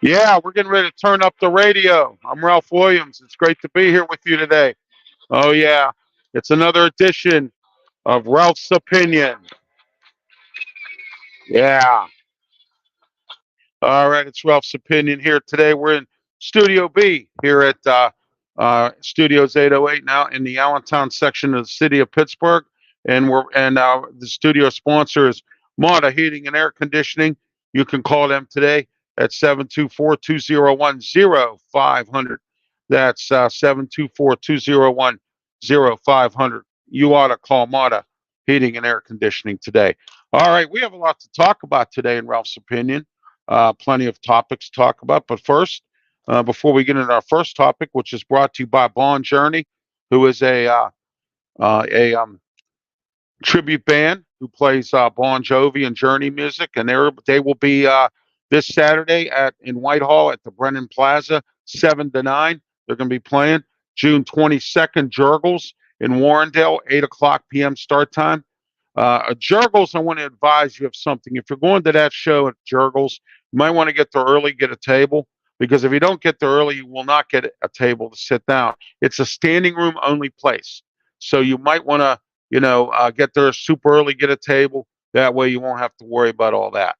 Yeah, we're getting ready to turn up the radio. I'm Ralph Williams. It's great to be here with you today. Oh, yeah. It's another edition of Ralph's Opinion. Yeah. All right. It's Ralph's Opinion here today. We're in Studio B here at Studios 808 now in the Allentown section of the city of Pittsburgh. And the studio sponsor is Mata Heating and Air Conditioning. You can call them today at 724-201-0500. That's 724-201-0500. You ought to call Mata Heating and Air Conditioning today. All right, we have a lot to talk about today in Ralph's Opinion. Plenty of topics to talk about. But first, before we get into our first topic, which is brought to you by Bon Journey, who is a tribute band who plays Bon Jovi and Journey music, and they will be this Saturday at in Whitehall at the Brennan Plaza, 7 to 9. They're going to be playing June 22nd. Jurgles in Warrendale, 8 o'clock p.m. start time. Jurgles, I want to advise you of something. If you're going to that show at Jurgles, you might want to get there early, get a table, because if you don't get there early, you will not get a table to sit down. It's a standing room only place. So you might want to, get there super early, get a table. That way you won't have to worry about all that.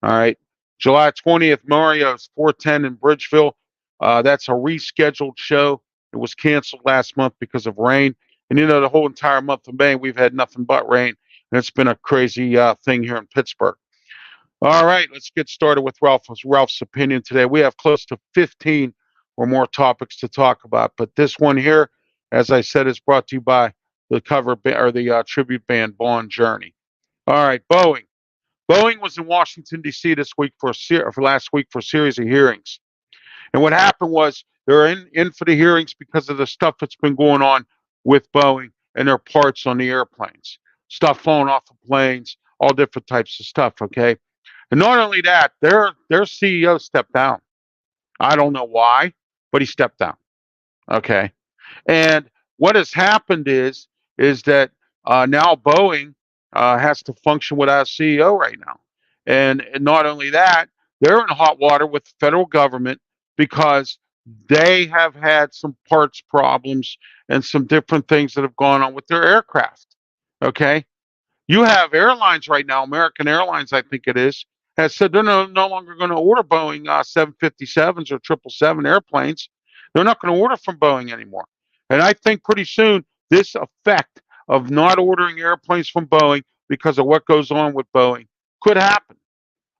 All right. July 20th, Mario's 410 in Bridgeville. That's a rescheduled show. It was canceled last month because of rain. And, the whole entire month of May, we've had nothing but rain. And it's been a crazy thing here in Pittsburgh. All right, let's get started with Ralph's Opinion today. We have close to 15 or more topics to talk about, but this one here, as I said, is brought to you by the tribute band Bon Journey. All right, Boeing. Boeing was in Washington D.C. this week for last week for a series of hearings, and what happened was they're in for the hearings because of the stuff that's been going on with Boeing and their parts on the airplanes, stuff falling off of planes, all different types of stuff. Okay. And not only that, their CEO stepped down. I don't know why, but he stepped down. Okay. And what has happened is that now Boeing has to function without a CEO right now. And not only that, they're in hot water with the federal government because they have had some parts problems and some different things that have gone on with their aircraft. Okay. You have airlines right now, American Airlines, I think it is, has said they're no longer going to order Boeing 757s or 777 airplanes. They're not going to order from Boeing anymore. And I think pretty soon this effect of not ordering airplanes from Boeing because of what goes on with Boeing could happen.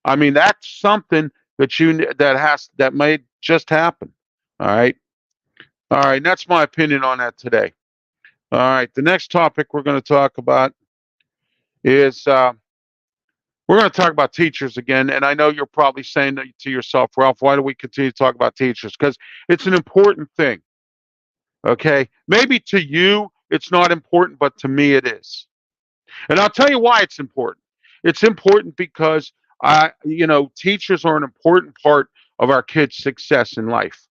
I mean, that's something that may just happen. All right. All right. That's my opinion on that today. All right. The next topic we're going to talk about is we're going to talk about teachers again. And I know you're probably saying to yourself, Ralph, why do we continue to talk about teachers? Because it's an important thing. Okay. Maybe to you, it's not important, but to me, it is. And I'll tell you why it's important. It's important because teachers are an important part of our kids' success in life.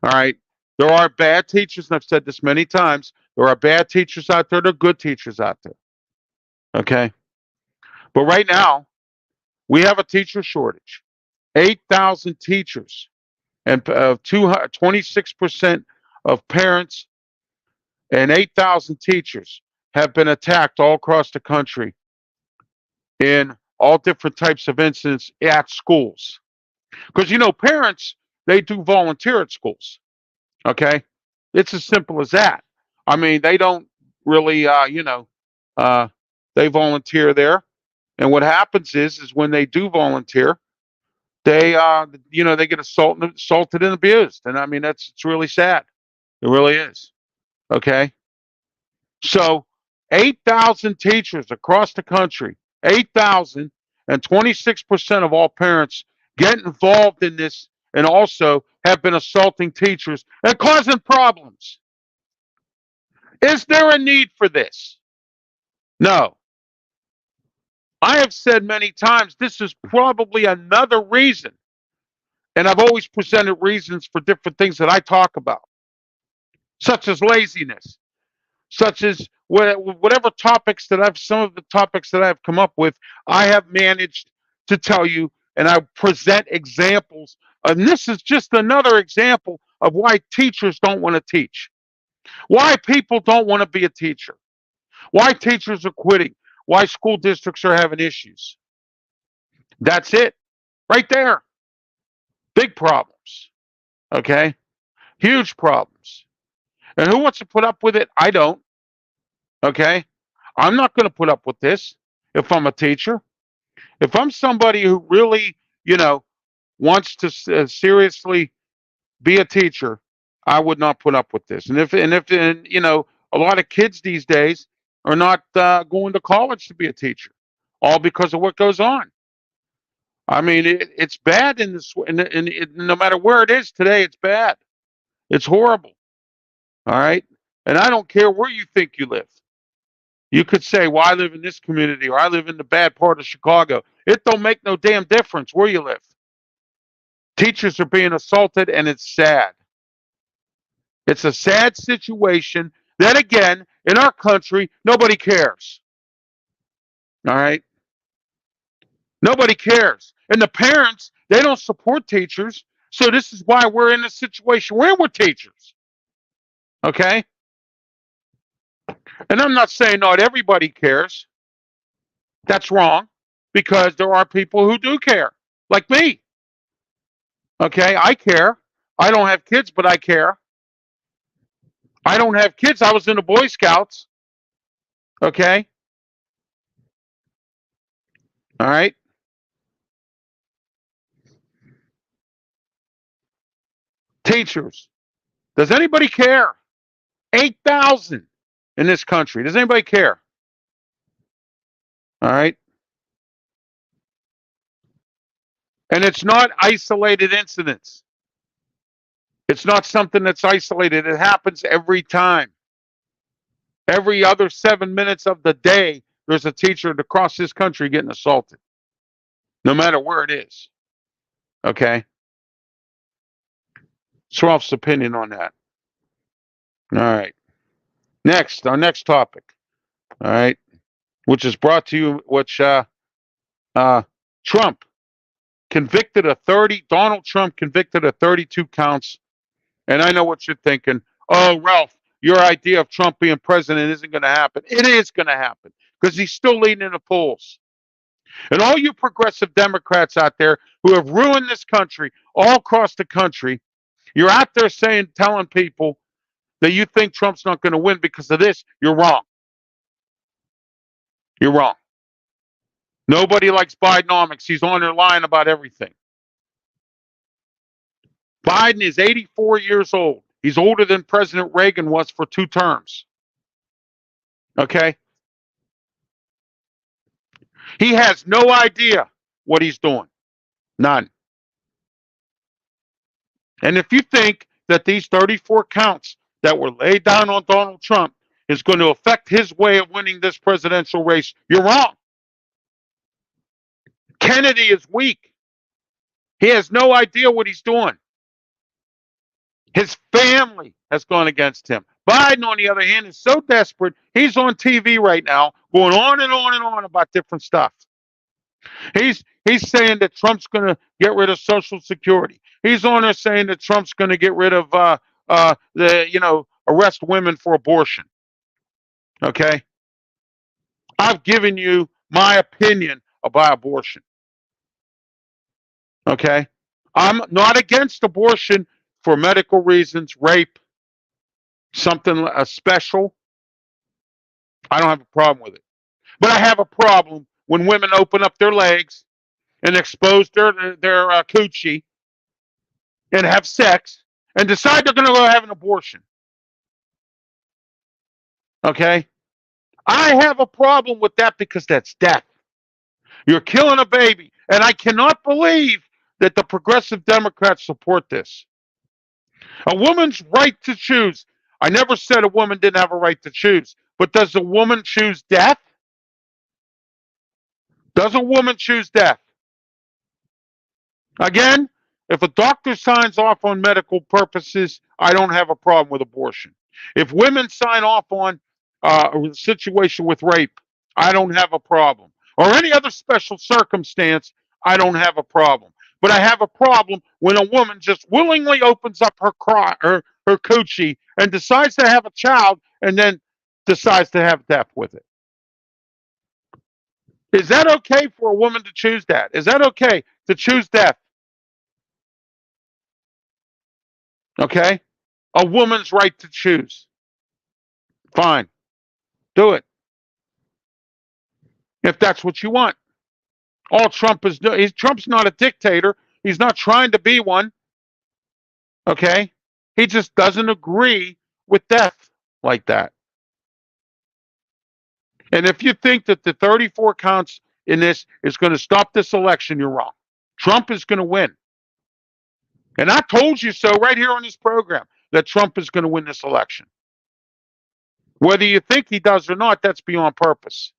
All right. There are bad teachers, and I've said this many times. There are bad teachers out there. There are good teachers out there. Okay. But right now, we have a teacher shortage. 8,000 teachers and 26% of parents and 8,000 teachers have been attacked all across the country in all different types of incidents at schools. Because, parents, they do volunteer at schools. Okay. It's as simple as that. I mean, they don't really, they volunteer there. And what happens is when they do volunteer, they get assaulted and abused. And I mean, it's really sad. It really is. Okay. So 8,000 teachers across the country, 8,000 and 26% of all parents get involved in this and also have been assaulting teachers and causing problems. Is there a need for this? No. I have said many times this is probably another reason, and I've always presented reasons for different things that I talk about, such as laziness, such as whatever topics that some of the topics that I've come up with, I have managed to tell you, and I present examples. And this is just another example of why teachers don't want to teach, why people don't want to be a teacher, why teachers are quitting, why school districts are having issues. That's it, right there. Big problems, okay? Huge problems. And who wants to put up with it? I don't, okay? I'm not going to put up with this if I'm a teacher. If I'm somebody who really, wants to seriously be a teacher, I would not put up with this. And if a lot of kids these days are not going to college to be a teacher, all because of what goes on. I mean, it's bad in this, no matter where it is today, it's bad. It's horrible. All right. And I don't care where you think you live. You could say, well, I live in this community or I live in the bad part of Chicago. It don't make no damn difference where you live. Teachers are being assaulted, and it's sad. It's a sad situation that, again, in our country, nobody cares. All right? Nobody cares. And the parents, they don't support teachers. So this is why we're in a situation where we're teachers. Okay? And I'm not saying not everybody cares. That's wrong, because there are people who do care, like me. Okay? I care. I don't have kids, but I care. I don't have kids. I was in the Boy Scouts. Okay? All right? Teachers. Does anybody care? 8,000 in this country. Does anybody care? All right? And it's not isolated incidents. It's not something that's isolated. It happens every time. Every other 7 minutes of the day, there's a teacher across this country getting assaulted, no matter where it is. Okay? It's Ralph's opinion on that. All right. Next, our next topic. All right. Which is brought to you, Trump convicted of 30, Donald Trump convicted of 32 counts. And I know what you're thinking. Oh, Ralph, your idea of Trump being president isn't going to happen. It is going to happen because he's still leading in the polls. And all you progressive Democrats out there who have ruined this country, all across the country, you're out there telling people that you think Trump's not going to win because of this. You're wrong. You're wrong. Nobody likes Bidenomics. He's on there lying about everything. Biden is 84 years old. He's older than President Reagan was for 2 terms. Okay? He has no idea what he's doing. None. And if you think that these 34 counts that were laid down on Donald Trump is going to affect his way of winning this presidential race, you're wrong. Kennedy is weak. He has no idea what he's doing. His family has gone against him. Biden, on the other hand, is so desperate, he's on TV right now going on and on and on about different stuff. He's saying that Trump's going to get rid of Social Security. He's on there saying that Trump's going to get rid of arrest women for abortion. Okay? I've given you my opinion about abortion. Okay? I'm not against abortion for medical reasons, rape, something special. I don't have a problem with it. But I have a problem when women open up their legs and expose their coochie and have sex and decide they're going to go have an abortion. Okay? I have a problem with that because that's death. You're killing a baby. And I cannot believe that the progressive Democrats support this. A woman's right to choose. I never said a woman didn't have a right to choose, but does a woman choose death? Does a woman choose death? Again, if a doctor signs off on medical purposes, I don't have a problem with abortion. If women sign off on a situation with rape, I don't have a problem. Or any other special circumstance, I don't have a problem. But I have a problem when a woman just willingly opens up her coochie and decides to have a child and then decides to have death with it. Is that okay for a woman to choose that? Is that okay to choose death? Okay? A woman's right to choose. Fine. Do it. If that's what you want. All Trump is doing, Trump's not a dictator. He's not trying to be one. Okay? He just doesn't agree with death like that. And if you think that the 34 counts in this is going to stop this election, you're wrong. Trump is going to win. And I told you so right here on this program that Trump is going to win this election. Whether you think he does or not, that's beyond purpose.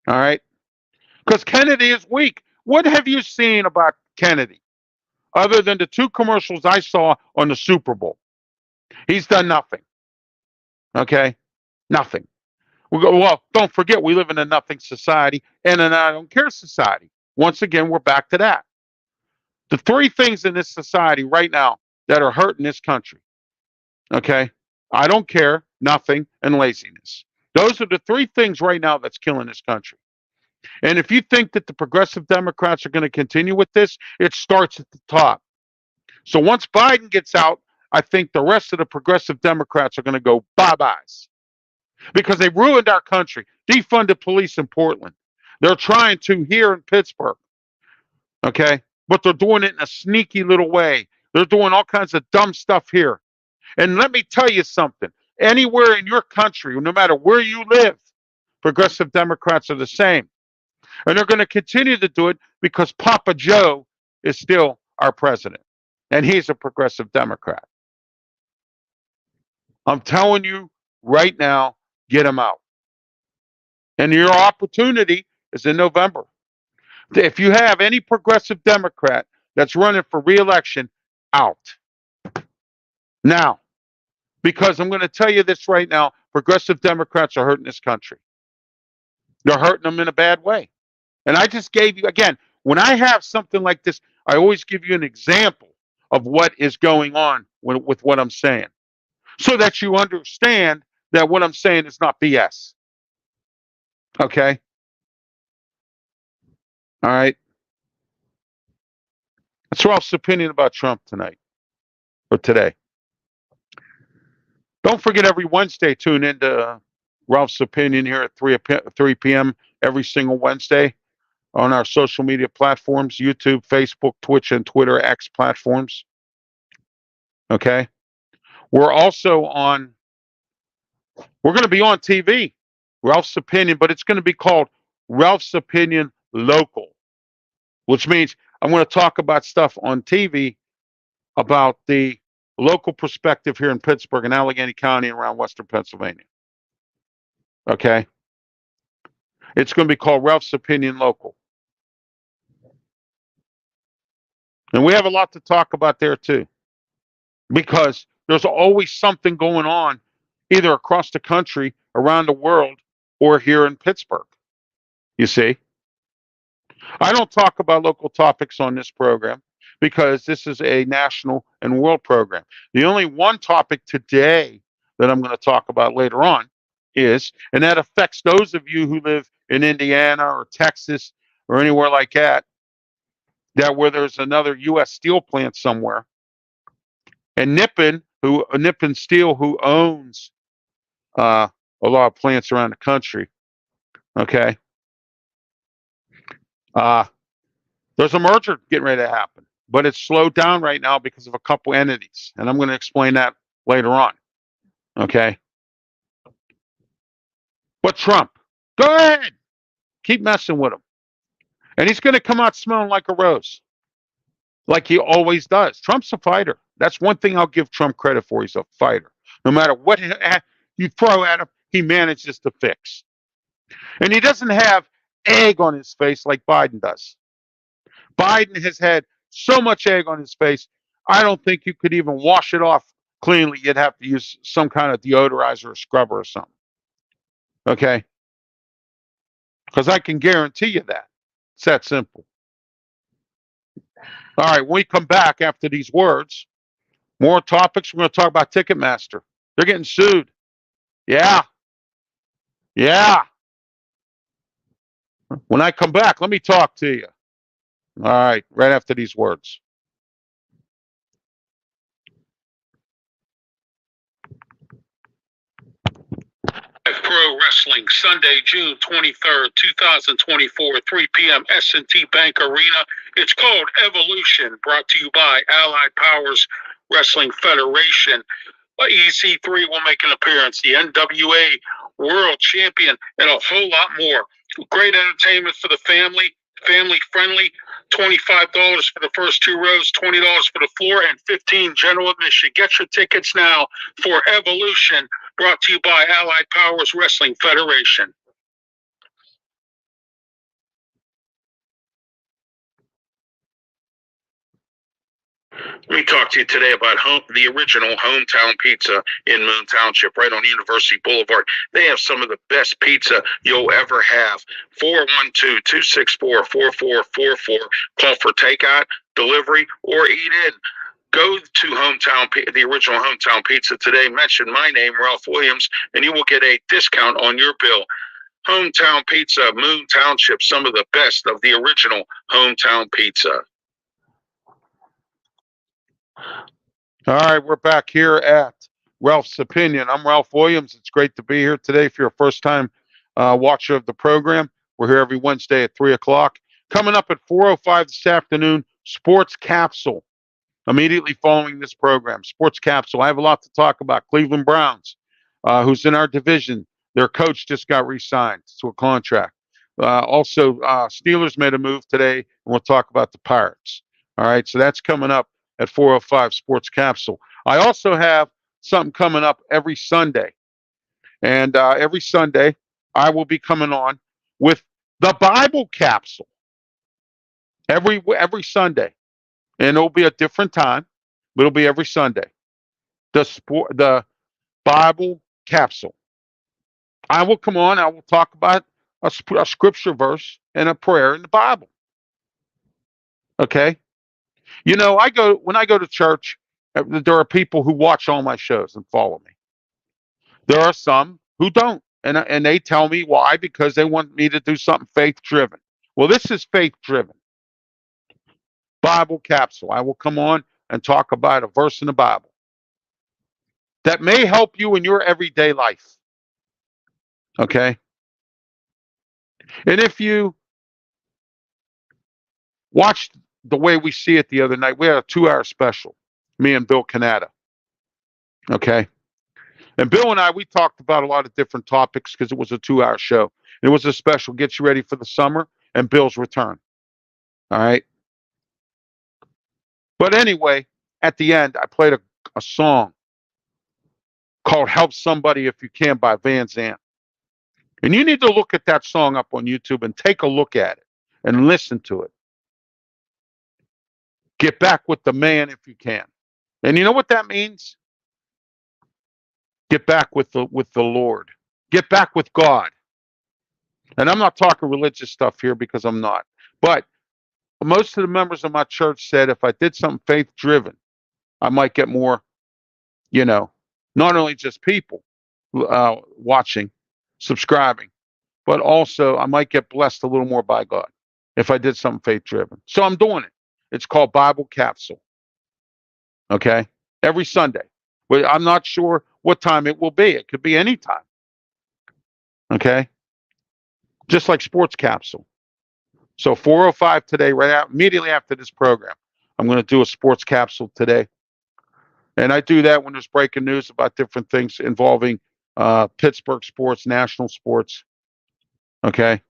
All right? Because Kennedy is weak. What have you seen about Kennedy other than the 2 commercials I saw on the Super Bowl? He's done nothing. Okay? Nothing. Well, don't forget, we live in a nothing society and an I don't care society. Once again, we're back to that. The 3 things in this society right now that are hurting this country. Okay? I don't care, nothing, and laziness. Those are the 3 things right now that's killing this country. And if you think that the progressive Democrats are going to continue with this, it starts at the top. So once Biden gets out, I think the rest of the progressive Democrats are going to go bye-byes because they ruined our country, defunded police in Portland. They're trying to here in Pittsburgh, okay? But they're doing it in a sneaky little way. They're doing all kinds of dumb stuff here. And let me tell you something. Anywhere in your country, no matter where you live, progressive Democrats are the same. And they're going to continue to do it because Papa Joe is still our president. And he's a progressive Democrat. I'm telling you right now, get him out. And your opportunity is in November. If you have any progressive Democrat that's running for re-election, out. Now, because I'm going to tell you this right now, progressive Democrats are hurting this country. They're hurting them in a bad way. And I just gave you, again, when I have something like this, I always give you an example of what is going on with what I'm saying so that you understand that what I'm saying is not BS. Okay? All right? That's Ralph's opinion about Trump tonight or today. Don't forget every Wednesday, tune into Ralph's opinion here at 3 p.m. every single Wednesday on our social media platforms, YouTube, Facebook, Twitch, and Twitter X platforms. Okay? We're also on, we're going to be on TV, Ralph's Opinion, but it's going to be called Ralph's Opinion Local, which means I'm going to talk about stuff on TV about the local perspective here in Pittsburgh and Allegheny County and around Western Pennsylvania. Okay? It's going to be called Ralph's Opinion Local. And we have a lot to talk about there too, because there's always something going on either across the country, around the world, or here in Pittsburgh. You see? I don't talk about local topics on this program because this is a national and world program. The only one topic today that I'm going to talk about later on is, and that affects those of you who live in Indiana or Texas or anywhere like that, that where there's another U.S. steel plant somewhere, and Nippon Steel, who owns a lot of plants around the country, okay, there's a merger getting ready to happen, but it's slowed down right now because of a couple entities, and I'm going to explain that later on, okay? But Trump, go ahead, keep messing with him, and he's going to come out smelling like a rose. like he always does. Trump's a fighter. That's one thing I'll give Trump credit for. He's a fighter. No matter what you throw at him, he manages to fix. And he doesn't have egg on his face like Biden does. Biden has had so much egg on his face, I don't think you could even wash it off cleanly. You'd have to use some kind of deodorizer or scrubber or something. Okay? Because I can guarantee you that. It's that simple. All right, when we come back after these words, more topics. We're going to talk about Ticketmaster. They're getting sued. Yeah. Yeah. When I come back, let me talk to you. All right, right after these words. Pro Wrestling, Sunday, June 23rd, 2024, 3 p.m., S&T Bank Arena. It's called Evolution, brought to you by Allied Powers Wrestling Federation. EC3 will make an appearance, the NWA World Champion, and a whole lot more. Great entertainment for the family, family friendly. $25 for the first 2 rows, $20 for the floor, and $15 general admission. Get your tickets now for Evolution, brought to you by Allied Powers Wrestling Federation. Let me talk to you today about the original Hometown Pizza in Moon Township, right on University Boulevard. They have some of the best pizza you'll ever have. 412-264-4444. Call for takeout, delivery, or eat in. Go to the original Hometown Pizza today. Mention my name, Ralph Williams, and you will get a discount on your bill. Hometown Pizza, Moon Township, some of the best of the original Hometown Pizza. All right, we're back here at Ralph's Opinion. I'm Ralph Williams. It's great to be here today. If you're a first-time watcher of the program, we're here every Wednesday at 3 o'clock. Coming up at 4:05 this afternoon, Sports Capsule. Immediately following this program, Sports Capsule. I have a lot to talk about. Cleveland Browns, who's in our division. Their coach just got re-signed to a contract. Also, Steelers made a move today, and we'll talk about the Pirates. All right, so that's coming up at 4:05 Sports Capsule. I also have something coming up every Sunday. And every Sunday, I will be coming on with the Bible Capsule. Every Sunday. And it'll be a different time, but it'll be every Sunday. The Bible Capsule. I will come on, I will talk about a scripture verse and a prayer in the Bible. Okay? You know, when I go to church, there are people who watch all my shows and follow me. There are some who don't, and they tell me why, because they want me to do something faith-driven. Well, this is faith-driven. Bible Capsule. I will come on and talk about a verse in the Bible that may help you in your everyday life. Okay? And if you watched The Way We See It the other night, we had a 2-hour special, me and Bill Canada. Okay? And Bill and I, we talked about a lot of different topics because it was a 2-hour show. It was a special, get you ready for the summer and Bill's return. All right? But anyway, at the end, I played a song called Help Somebody If You Can by Van Zandt. And you need to look at that song up on YouTube and take a look at it and listen to it. Get back with the man if you can. And you know what that means? Get back with the Lord. Get back with God. And I'm not talking religious stuff here because I'm not. But most of the members of my church said if I did something faith-driven, I might get more, not only just people watching, subscribing, but also I might get blessed a little more by God if I did something faith-driven. So I'm doing it. It's called Bible Capsule. Okay? Every Sunday. But I'm not sure what time it will be. It could be any time. Okay? Just like Sports Capsule. So 4:05 today, immediately after this program, I'm going to do a Sports Capsule today. And I do that when there's breaking news about different things involving Pittsburgh sports, national sports. Okay?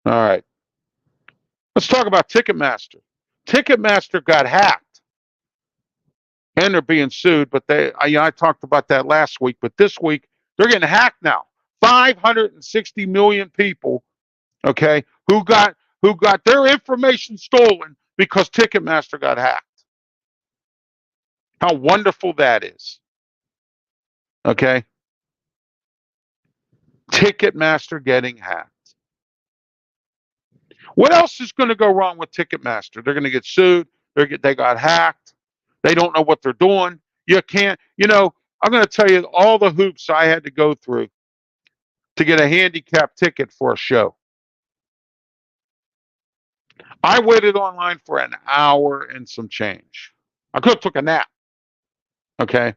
All right. Let's talk about Ticketmaster. Ticketmaster got hacked, and they're being sued. But I talked about that last week. But this week, they're getting hacked now. 560 million people, okay, who got their information stolen because Ticketmaster got hacked. How wonderful that is. Okay? Ticketmaster getting hacked. What else is going to go wrong with Ticketmaster? They're going to get sued. They got hacked. They don't know what they're doing. You can't, I'm going to tell you all the hoops I had to go through to get a handicap ticket for a show. I waited online for an hour and some change. I could have took a nap. Okay.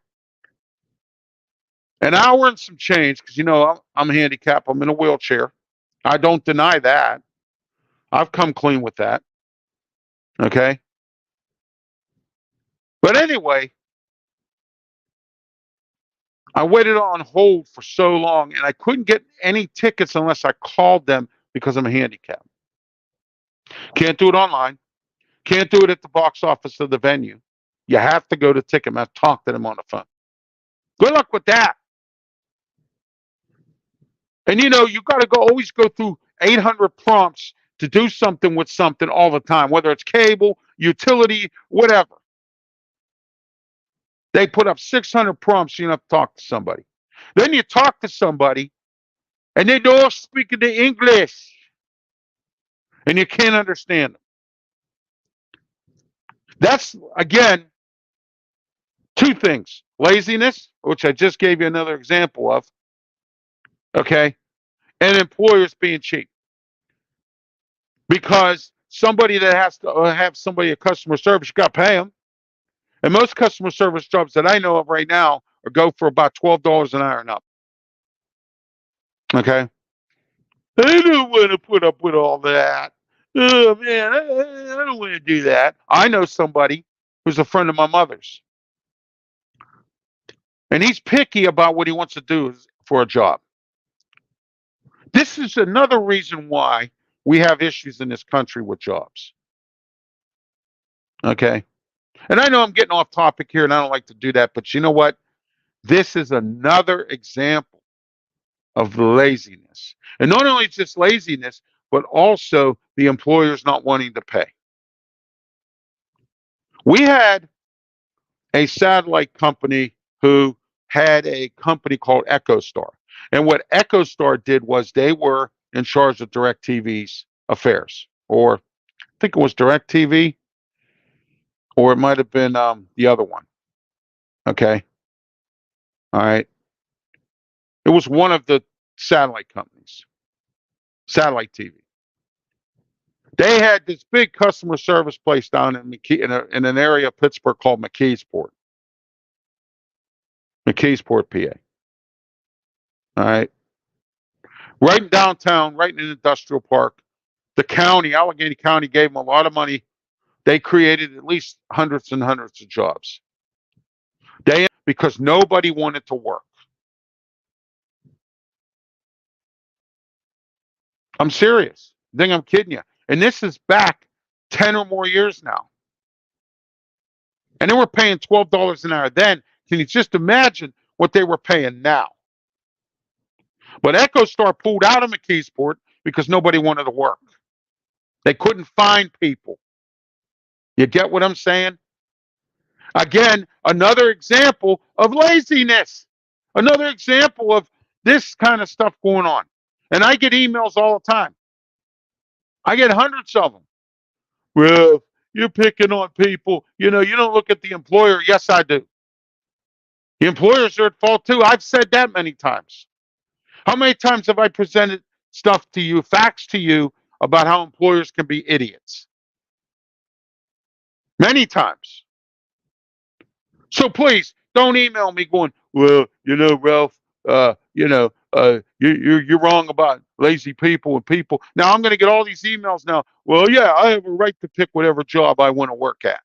An hour and some change because, I'm handicapped. I'm in a wheelchair. I don't deny that. I've come clean with that. Okay. But anyway, I waited on hold for so long and I couldn't get any tickets unless I called them because I'm handicapped. Can't do it online. Can't do it at the box office of the venue. You have to go to Ticketmaster, talk to them on the phone. Good luck with that. And you got to always go through 800 prompts to do something with something all the time, whether it's cable, utility, whatever. They put up 600 prompts, you have to talk to somebody. Then you talk to somebody, and they don't speak the English, and you can't understand them. That's, again, two things. Laziness, which I just gave you another example of, okay, and employers being cheap. Because somebody that has to have somebody at customer service, you got to pay them. And most customer service jobs that I know of right now go for about $12 an hour and up. Okay? I don't want to put up with all that. Oh, man, I don't want to do that. I know somebody who's a friend of my mother's. And he's picky about what he wants to do for a job. This is another reason why we have issues in this country with jobs. Okay? And I know I'm getting off topic here, and I don't like to do that, but you know what? This is another example of laziness. And not only just laziness, but also the employers not wanting to pay. We had a satellite company who had a company called EchoStar. And what EchoStar did was they were in charge of DirecTV's affairs. Or I think it was DirecTV, or it might have been the other one. Okay. All right. It was one of the satellite companies, satellite TV. They had this big customer service place down in in an area of Pittsburgh called McKeesport, PA. All right. Right in downtown, right in an industrial park. The county, Allegheny County, gave them a lot of money. They created at least hundreds and hundreds of jobs. Because nobody wanted to work. I'm serious. I think I'm kidding you. And this is back 10 or more years now. And they were paying $12 an hour then. Can you just imagine what they were paying now? But EchoStar pulled out of McKeesport because nobody wanted to work. They couldn't find people. You get what I'm saying? Again, another example of laziness. Another example of this kind of stuff going on. And I get emails all the time. I get hundreds of them. Well, you're picking on people. You don't look at the employer. Yes, I do. The employers are at fault too. I've said that many times. How many times have I presented stuff to you, facts to you, about how employers can be idiots? Many times. So please don't email me going, well, Ralph, you're wrong about lazy people and people. Now I'm going to get all these emails now. Well, yeah, I have a right to pick whatever job I want to work at.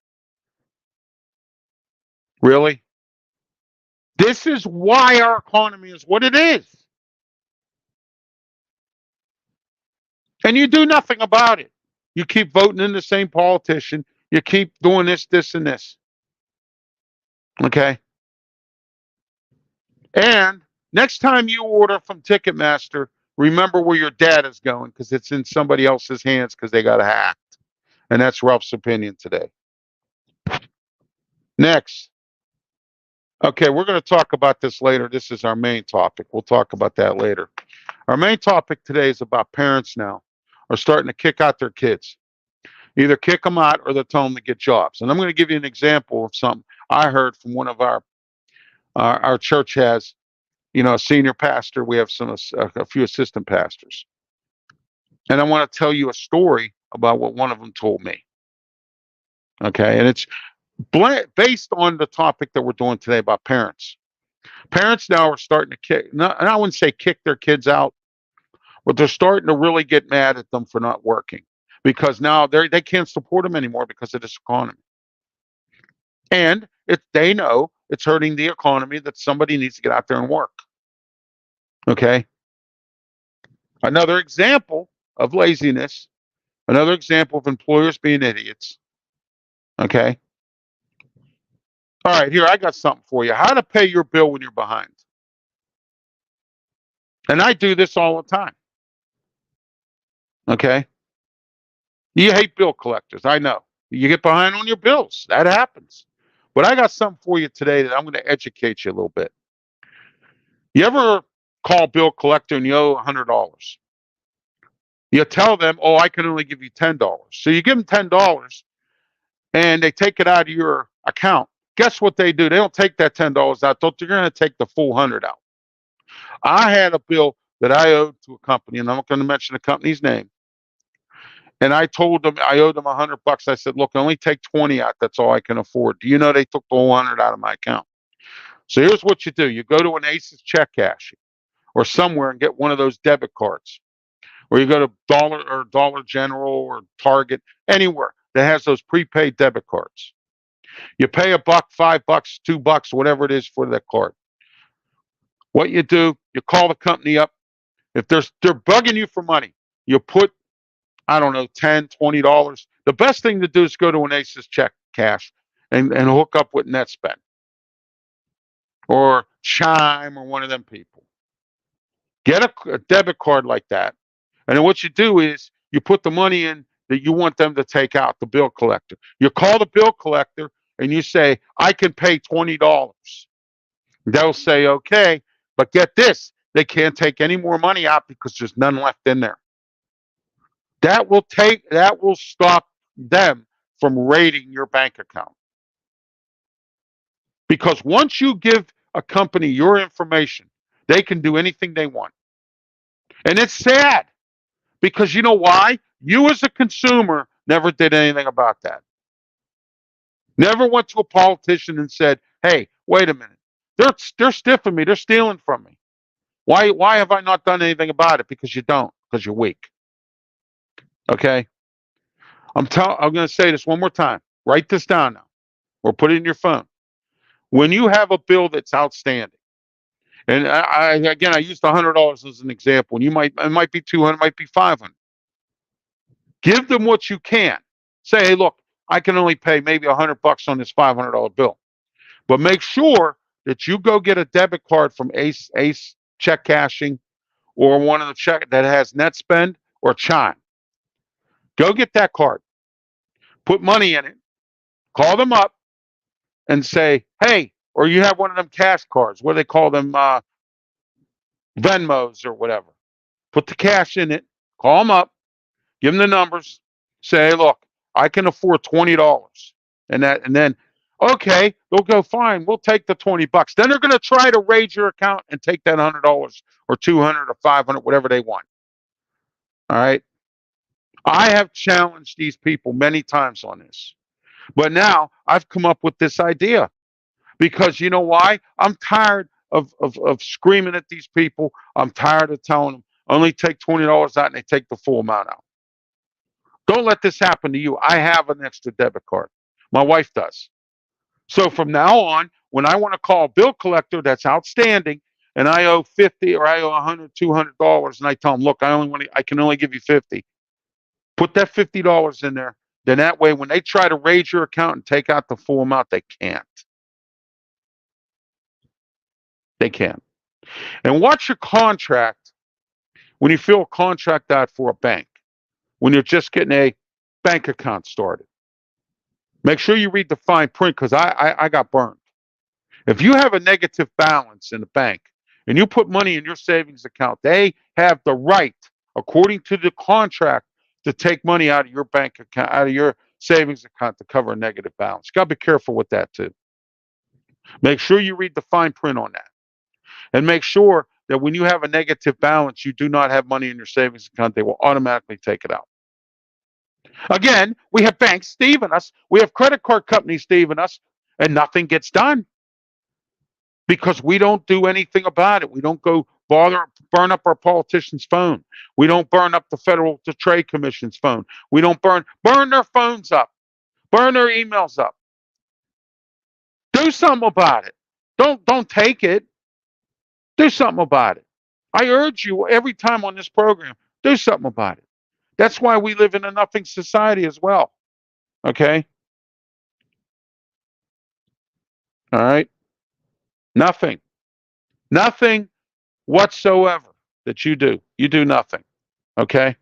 Really? This is why our economy is what it is. And you do nothing about it. You keep voting in the same politician. You keep doing this, this, and this. Okay. And next time you order from Ticketmaster, remember where your data is going because it's in somebody else's hands because they got hacked. And that's Ralph's opinion today. Next. Okay, we're going to talk about this later. This is our main topic. We'll talk about that later. Our main topic today is about parents now are starting to kick out their kids. Either kick them out or they're telling them to get jobs. And I'm going to give you an example of something I heard from one of our church has, a senior pastor. We have a few assistant pastors. And I want to tell you a story about what one of them told me. Okay, and it's based on the topic that we're doing today about parents. Parents now are starting to and I wouldn't say kick their kids out, but they're starting to really get mad at them for not working because now they can't support them anymore because of this economy. And they know it's hurting the economy that somebody needs to get out there and work. Okay. Another example of laziness, another example of employers being idiots. Okay. All right, here, I got something for you. How to pay your bill when you're behind. And I do this all the time. Okay. You hate bill collectors. I know. You get behind on your bills. That happens. But I got something for you today that I'm going to educate you a little bit. You ever call bill collector and you owe $100? You tell them, oh, I can only give you $10. So you give them $10 and they take it out of your account. Guess what they do? They don't take that $10 out. They're going to take the full 100 out. I had a bill that I owed to a company, and I'm not going to mention the company's name. And I told them I owed them $100. I said, look, I only take 20 out. That's all I can afford. Do you know they took the whole 100 out of my account? So here's what you do. You go to an Aces check cashing or somewhere and get one of those debit cards. Or you go to Dollar General or Target, anywhere that has those prepaid debit cards. You pay $1, $5, $2, whatever it is for that card. What you do, you call the company up. If they're bugging you for money, you put, I don't know, $10, $20. The best thing to do is go to an Aces check cash and hook up with NetSpend or Chime or one of them people. Get a debit card like that. And then what you do is you put the money in that you want them to take out, the bill collector. You call the bill collector and you say, I can pay $20. They'll say, okay, but get this, they can't take any more money out because there's none left in there. That will stop them from raiding your bank account. Because once you give a company your information, they can do anything they want. And it's sad because you know why? You as a consumer never did anything about that. Never went to a politician and said, hey, wait a minute. They're stiffing me. They're stealing from me. Why have I not done anything about it? Because you don't, because you're weak. Okay? I'm going to say this one more time. Write this down now or put it in your phone. When you have a bill that's outstanding, and I used $100 as an example, and it might be 200, it might be 500. Give them what you can. Say, hey, look, I can only pay maybe $100 on this $500 bill, but make sure that you go get a debit card from Ace check cashing or one of the check that has NetSpend or Chime. Go get that card. Put money in it. Call them up and say, hey, or you have one of them cash cards. What do they call them? Venmos or whatever. Put the cash in it. Call them up. Give them the numbers. Say, hey, look, I can afford $20. And then, okay, they'll go, fine, we'll take the $20. Then they're going to try to raid your account and take that $100 or $200 or $500, whatever they want. All right. I have challenged these people many times on this. But now I've come up with this idea because you know why? I'm tired of screaming at these people. I'm tired of telling them only take $20 out and they take the full amount out. Don't let this happen to you. I have an extra debit card. My wife does. So from now on, when I want to call a bill collector that's outstanding and I owe $50 or I owe $100, $200, and I tell them, look, I can only give you $50. Put that $50 in there. Then that way, when they try to raise your account and take out the full amount, they can't. They can't. And watch your contract when you fill a contract out for a bank, when you're just getting a bank account started. Make sure you read the fine print, because I got burned. If you have a negative balance in the bank and you put money in your savings account, they have the right, according to the contract, to take money out of your bank account, out of your savings account, to cover a negative balance. You got to be careful with that too. Make sure you read the fine print on that. And make sure that when you have a negative balance, you do not have money in your savings account. They will automatically take it out. Again, we have banks thieving us. We have credit card companies thieving us, and nothing gets done because we don't do anything about it. We don't go burn up our politicians' phone. We don't burn up the Federal Trade Commission's phone. We don't burn their phones up, burn their emails up. Do something about it. Don't take it. Do something about it. I urge you every time on this program, do something about it. That's why we live in a nothing society as well. Okay? All right? Nothing. Nothing whatsoever that you do. You do nothing. Okay?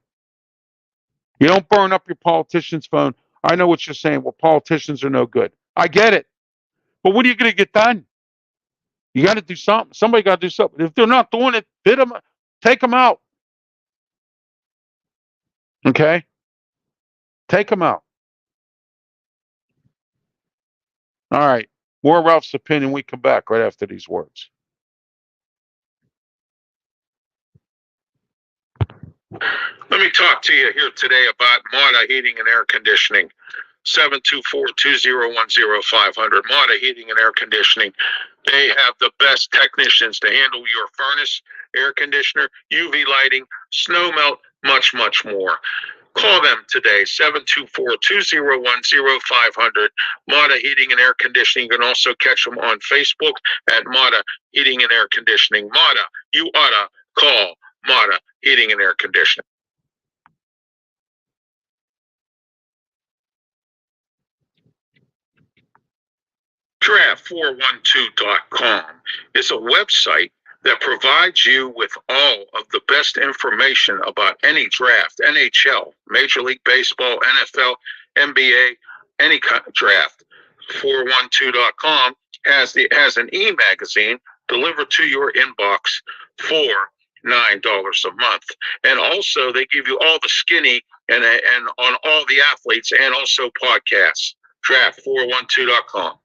You don't burn up your politician's phone. I know what you're saying. Well, politicians are no good. I get it. But what are you going to get done? You got to do something. Somebody got to do something. If they're not doing it, bid them, take them out. Okay? Take them out. All right. More Ralph's opinion. We come back right after these words. Let me talk to you here today about Mata Heating and Air Conditioning. 724-201-0500. Mata Heating and Air Conditioning. They have the best technicians to handle your furnace, air conditioner, UV lighting, snow melt, much, much more. Call them today, 724-201-0500. Mata Heating and Air Conditioning. You can also catch them on Facebook at Mata Heating and Air Conditioning. Mata, you oughta call Mata Heating and Air Conditioning. Draft412.com is a website that provides you with all of the best information about any draft, NHL, Major League Baseball, NFL, NBA, any kind of draft. 412.com has an e-magazine delivered to your inbox for $9 a month. And also they give you all the skinny and on all the athletes and also podcasts. Draft412.com.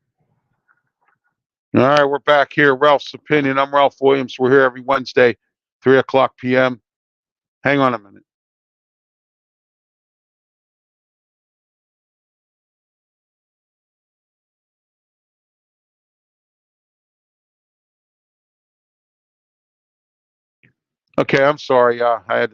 All right, we're back here. Ralph's Opinion. I'm Ralph Williams. We're here every Wednesday, 3 o'clock p.m. Hang on a minute. Okay, I'm sorry. I had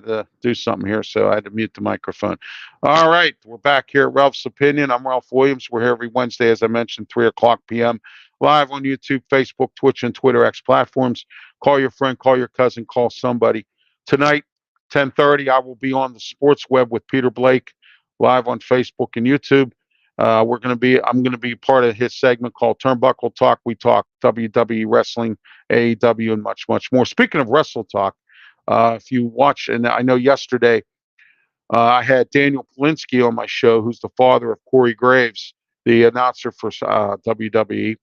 to do something here, so I had to mute the microphone. All right, we're back here at Ralph's Opinion. I'm Ralph Williams. We're here every Wednesday, as I mentioned, 3 o'clock p.m. Live on YouTube, Facebook, Twitch, and Twitter X platforms. Call your friend, call your cousin, call somebody. Tonight, 10:30, I will be on the Sports Web with Peter Blake, live on Facebook and YouTube. I'm going to be part of his segment called Turnbuckle Talk. We talk WWE wrestling, AEW, and much, much more. Speaking of Wrestle Talk, if you watch, and I know yesterday I had Daniel Polinsky on my show, who's the father of Corey Graves, the announcer for WWE.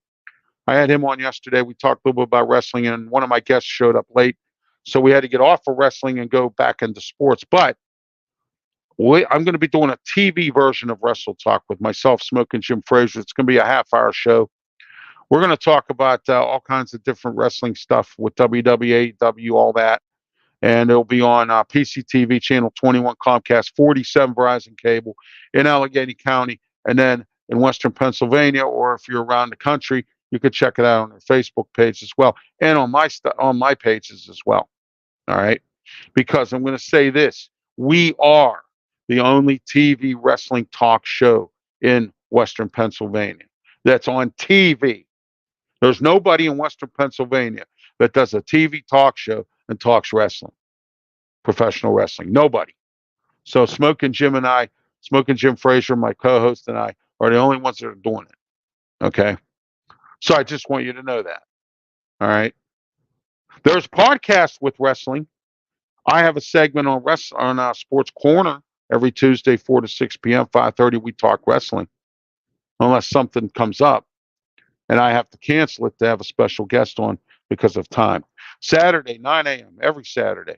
I had him on yesterday. We talked a little bit about wrestling, and one of my guests showed up late, so we had to get off of wrestling and go back into sports. But I'm going to be doing a TV version of Wrestle Talk with myself, Smoke, and Jim Frazier. It's going to be a half-hour show. We're going to talk about all kinds of different wrestling stuff with WWE, AEW, all that. And it'll be on PCTV, Channel 21, Comcast, 47 Verizon Cable in Allegheny County, and then in Western Pennsylvania, or if you're around the country, you could check it out on our Facebook page as well, and on my pages as well. All right? Because I'm going to say this. We are the only TV wrestling talk show in Western Pennsylvania that's on TV. There's nobody in Western Pennsylvania that does a TV talk show and talks wrestling, professional wrestling. Nobody. So Smoking Jim and I, Smoking Jim Frazier, my co-host, and I are the only ones that are doing it. Okay. So I just want you to know that. All right. There's podcasts with wrestling. I have a segment on Sports Corner every Tuesday, 4 to 6 p.m., 5:30. We talk wrestling, unless something comes up, and I have to cancel it to have a special guest on because of time. Saturday, 9 a.m. every Saturday,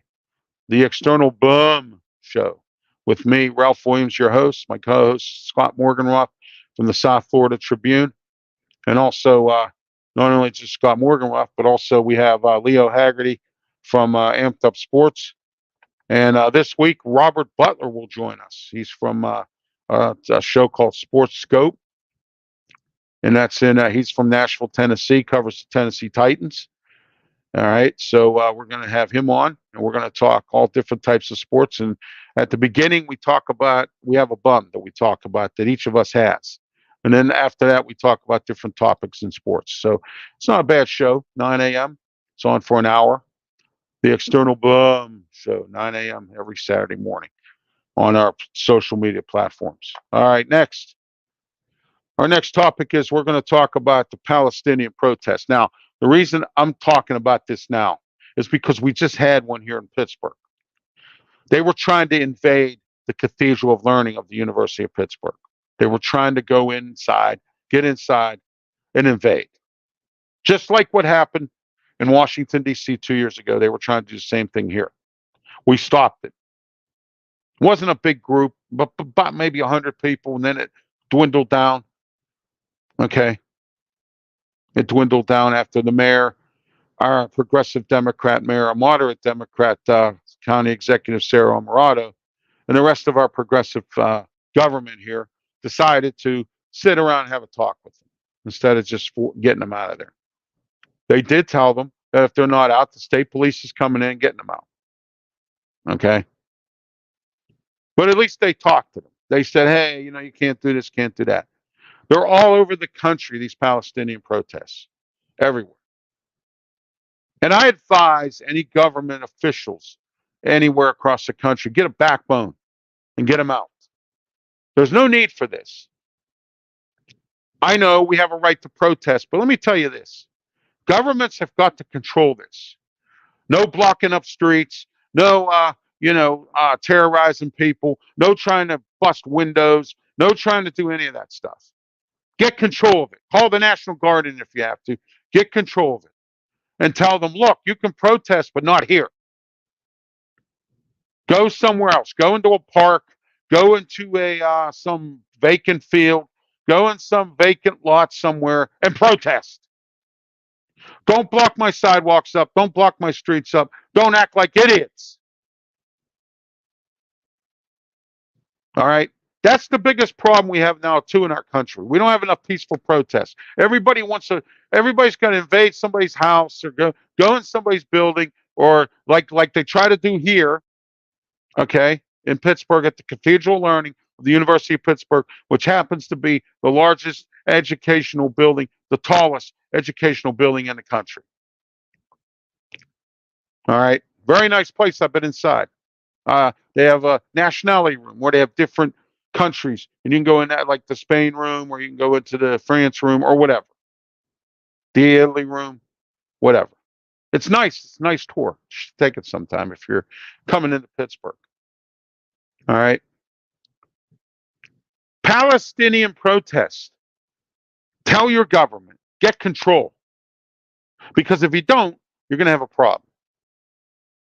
the External Boom Show with me, Ralph Williams, your host, my co-host Scott Morganroth from the South Florida Tribune, and also not only just Scott Morganroth, but also we have Leo Haggerty from Amped Up Sports. And this week, Robert Butler will join us. He's from a show called Sports Scope, and that's he's from Nashville, Tennessee, covers the Tennessee Titans. All right, so we're going to have him on, and we're going to talk all different types of sports. And at the beginning, we have a bum that we talk about that each of us has. And then after that, we talk about different topics in sports. So it's not a bad show, 9 a.m. It's on for an hour. The External Boom Show, 9 a.m. every Saturday morning on our social media platforms. All right, next. Our next topic is we're going to talk about the Palestinian protests. Now, the reason I'm talking about this now is because we just had one here in Pittsburgh. They were trying to invade the Cathedral of Learning of the University of Pittsburgh. They were trying to go inside, get inside, and invade. Just like what happened in Washington, D.C. 2 years ago, they were trying to do the same thing here. We stopped it. It wasn't a big group, but about maybe 100 people, and then it dwindled down. Okay. It dwindled down after the mayor, our progressive Democrat mayor, a moderate Democrat county executive, Sarah Alvarado, and the rest of our progressive government here decided to sit around and have a talk with them instead of just getting them out of there. They did tell them that if they're not out, the state police is coming in and getting them out. Okay. But at least they talked to them. They said, hey, you can't do this, can't do that. They're all over the country, these Palestinian protests, everywhere. And I advise any government officials anywhere across the country, get a backbone and get them out. There's no need for this. I know we have a right to protest, but let me tell you this. Governments have got to control this. No blocking up streets, no, terrorizing people, no trying to bust windows, no trying to do any of that stuff. Get control of it. Call the National Guard in if you have to. Get control of it. And tell them, look, you can protest, but not here. Go somewhere else. Go into a park. Go into some vacant field. Go in some vacant lot somewhere and protest. Don't block my sidewalks up. Don't block my streets up. Don't act like idiots. All right? That's the biggest problem we have now, too, in our country. We don't have enough peaceful protests. Everybody's got to invade somebody's house or go in somebody's building, or like they try to do here, okay, in Pittsburgh at the Cathedral of Learning of the University of Pittsburgh, which happens to be the largest educational building, the tallest educational building in the country. All right. Very nice place. I've been inside. They have a nationality room where they have different countries, and you can go in that, like the Spain room, or you can go into the France room, or whatever, the Italy room, whatever. It's nice. It's a nice tour. You should take it sometime if you're coming into Pittsburgh. All right. Palestinian protests. Tell your government, get control, because if you don't, you're going to have a problem.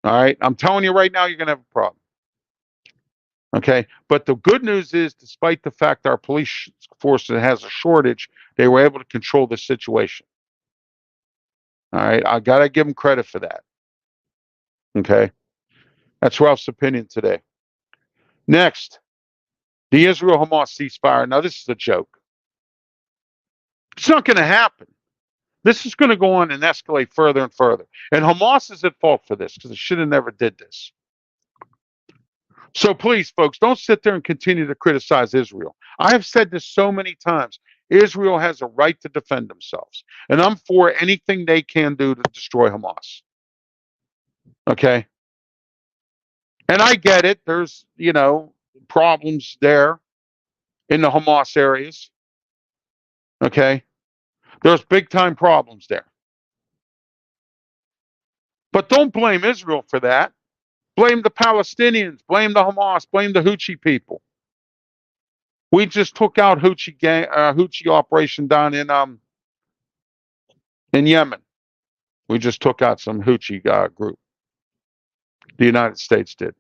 All right. I'm telling you right now, you're going to have a problem. Okay. But the good news is, despite the fact our police force has a shortage, they were able to control the situation. All right. I got to give them credit for that. Okay. That's Ralph's opinion today. Next, the Israel-Hamas ceasefire. Now, this is a joke. It's not going to happen. This is going to go on and escalate further and further. And Hamas is at fault for this because it should have never did this. So please, folks, don't sit there and continue to criticize Israel. I have said this so many times. Israel has a right to defend themselves. And I'm for anything they can do to destroy Hamas. Okay? And I get it. There's, problems there in the Hamas areas. Okay. There's big time problems there. But don't blame Israel for that. Blame the Palestinians, blame the Hamas, blame the Houthi people. We just took out Houthi operation down in Yemen. We just took out some Houthi group. The United States did.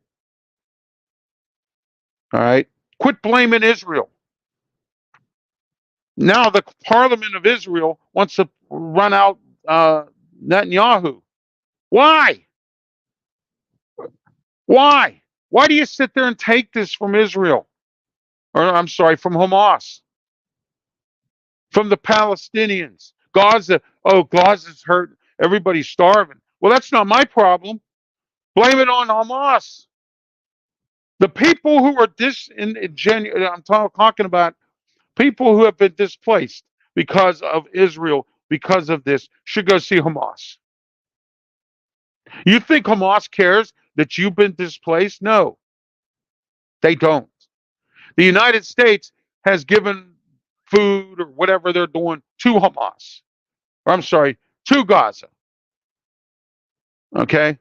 All right. Quit blaming Israel. Now the Parliament of Israel wants to run out Netanyahu. Why? Why? Why do you sit there and take this from Israel? Or I'm sorry, from Hamas, from the Palestinians? Gaza, Gaza's hurt. Everybody's starving. Well, that's not my problem. Blame it on Hamas. The people who are I'm talking about people who have been displaced because of Israel, because of this, should go see Hamas. You think Hamas cares that you've been displaced? No, they don't. The United States has given food or whatever they're doing to Hamas. Or I'm sorry, to Gaza. Okay?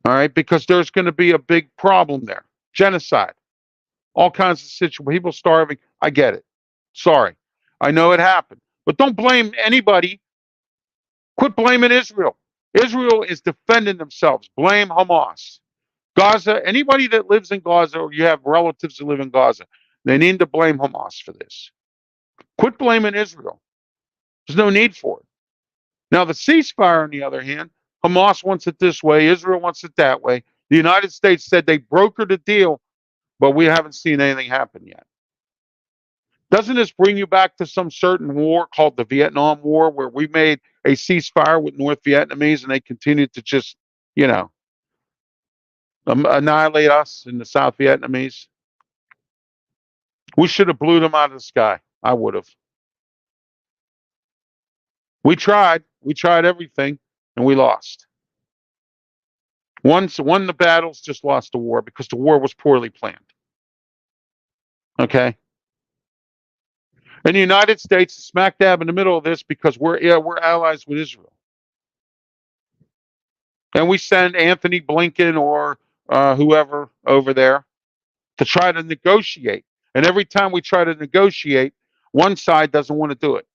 All right, because there's going to be a big problem there. Genocide. All kinds of situations. People starving. I get it. Sorry. I know it happened. But don't blame anybody. Quit blaming Israel. Israel is defending themselves. Blame Hamas. Gaza, anybody that lives in Gaza or you have relatives that live in Gaza, they need to blame Hamas for this. Quit blaming Israel. There's no need for it. Now, the ceasefire, on the other hand, Hamas wants it this way, Israel wants it that way. The United States said they brokered a deal, but we haven't seen anything happen yet. Doesn't this bring you back to some certain war called the Vietnam War, where we made a ceasefire with North Vietnamese and they continued to just, annihilate us in the South Vietnamese? We should have blew them out of the sky. I would have. We tried. We tried everything, and we lost. Won the battles, just lost the war because the war was poorly planned. Okay? And the United States is smack dab in the middle of this because we're allies with Israel. And we send Anthony Blinken or whoever over there to try to negotiate. And every time we try to negotiate, one side doesn't want to do it.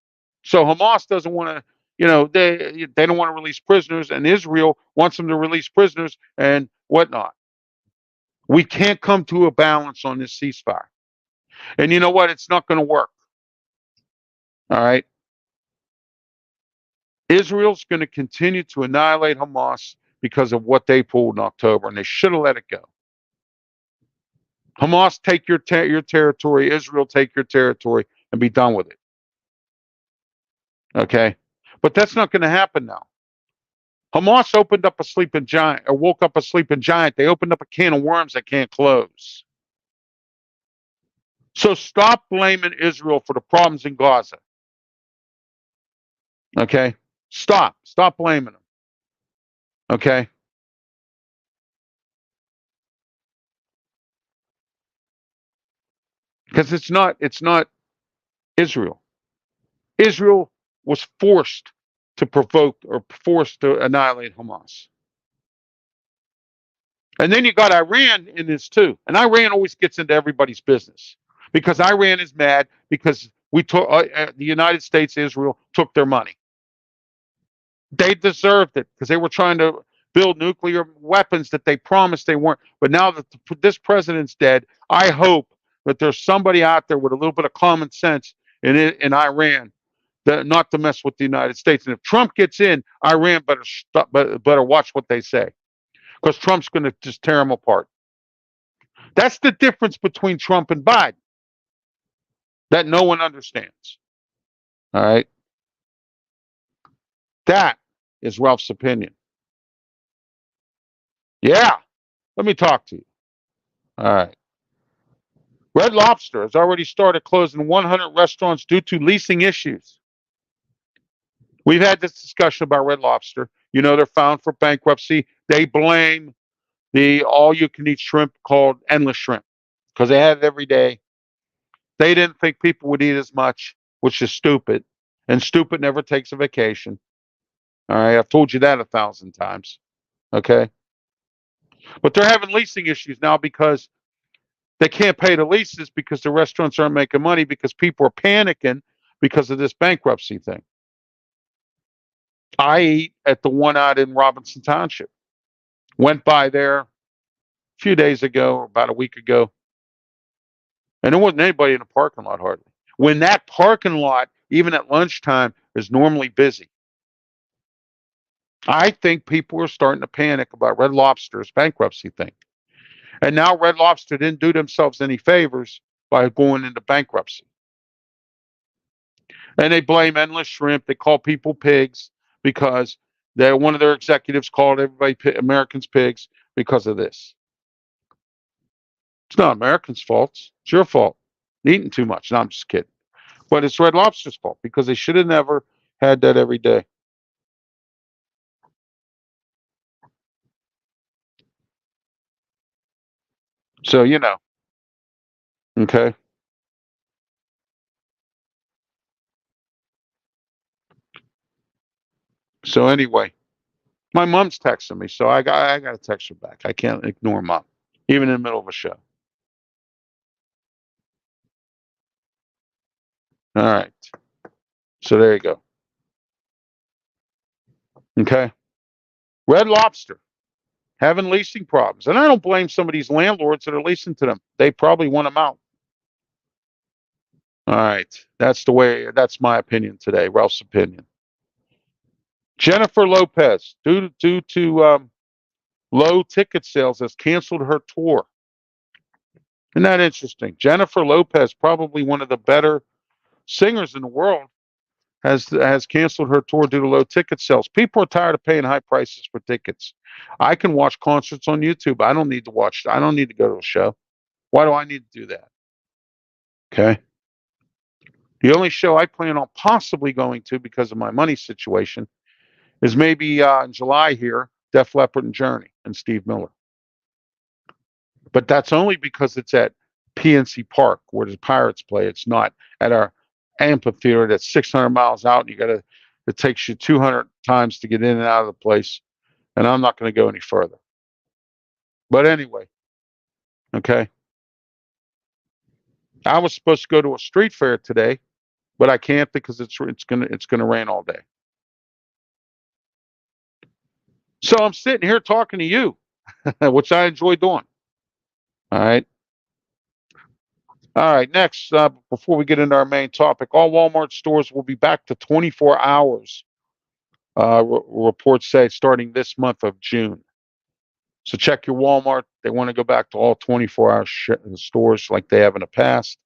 So Hamas doesn't want to, they don't want to release prisoners, and Israel wants them to release prisoners and whatnot. We can't come to a balance on this ceasefire. And you know what? It's not going to work. All right. Israel's going to continue to annihilate Hamas because of what they pulled in October, and they should have let it go. Hamas, take your territory. Israel, take your territory, and be done with it. Okay? But that's not going to happen now. Hamas opened up a sleeping giant, or woke up a sleeping giant. They opened up a can of worms that can't close. So stop blaming Israel for the problems in Gaza. Okay? Stop blaming them. Okay? Because it's not Israel. Israel was forced to provoke or forced to annihilate Hamas. And then you got Iran in this too. And Iran always gets into everybody's business because Iran is mad because the United States, Israel took their money. They deserved it because they were trying to build nuclear weapons that they promised they weren't. But now that this president's dead, I hope that there's somebody out there with a little bit of common sense in Iran that not to mess with the United States. And if Trump gets in, Iran better watch what they say, because Trump's going to just tear them apart. That's the difference between Trump and Biden that no one understands. All right. That is Ralph's opinion. Yeah. Let me talk to you. All right. Red Lobster has already started closing 100 restaurants due to leasing issues. We've had this discussion about Red Lobster. They're filed for bankruptcy They blame the all-you-can-eat shrimp called endless shrimp because they had it every day. They didn't think people would eat as much, which is stupid. And stupid never takes a vacation. All right, I've told you that 1,000 times. Okay, but they're having leasing issues now because they can't pay the leases because the restaurants aren't making money because people are panicking because of this bankruptcy thing. I eat at the one out in Robinson Township. Went by there a few days ago, or about a week ago, and there wasn't anybody in the parking lot hardly. When that parking lot, even at lunchtime, is normally busy. I think people are starting to panic about Red Lobster's bankruptcy thing. And now Red Lobster didn't do themselves any favors by going into bankruptcy. And they blame Endless Shrimp. They call people pigs because one of their executives called everybody Americans pigs because of this. It's not Americans' fault. It's your fault. Eating too much. No, I'm just kidding. But it's Red Lobster's fault because they should have never had that every day. So, okay. So anyway, my mom's texting me, so I got to text her back. I can't ignore mom, even in the middle of a show. All right. So there you go. Okay. Red Lobster having leasing problems. And I don't blame some of these landlords that are leasing to them. They probably want them out. All right. That's my opinion today, Ralph's opinion. Jennifer Lopez, due to low ticket sales, has canceled her tour. Isn't that interesting? Jennifer Lopez, probably one of the better singers in the world, has canceled her tour due to low ticket sales. People are tired of paying high prices for tickets. I can watch concerts on YouTube. I don't need to watch. I don't need to go to a show. Why do I need to do that? Okay. The only show I plan on possibly going to because of my money situation is maybe in July here, Def Leppard and Journey and Steve Miller. But that's only because it's at PNC Park where the Pirates play. It's not at our amphitheater that's 600 miles out, and it takes you 200 times to get in and out of the place. And I'm not going to go any further. But anyway, okay. I was supposed to go to a street fair today, but I can't because it's gonna rain all day. So I'm sitting here talking to you, which I enjoy doing. All right. All right. Next, before we get into our main topic, all Walmart stores will be back to 24 hours. Reports say starting this month of June. So check your Walmart. They want to go back to all 24-hour stores like they have in the past.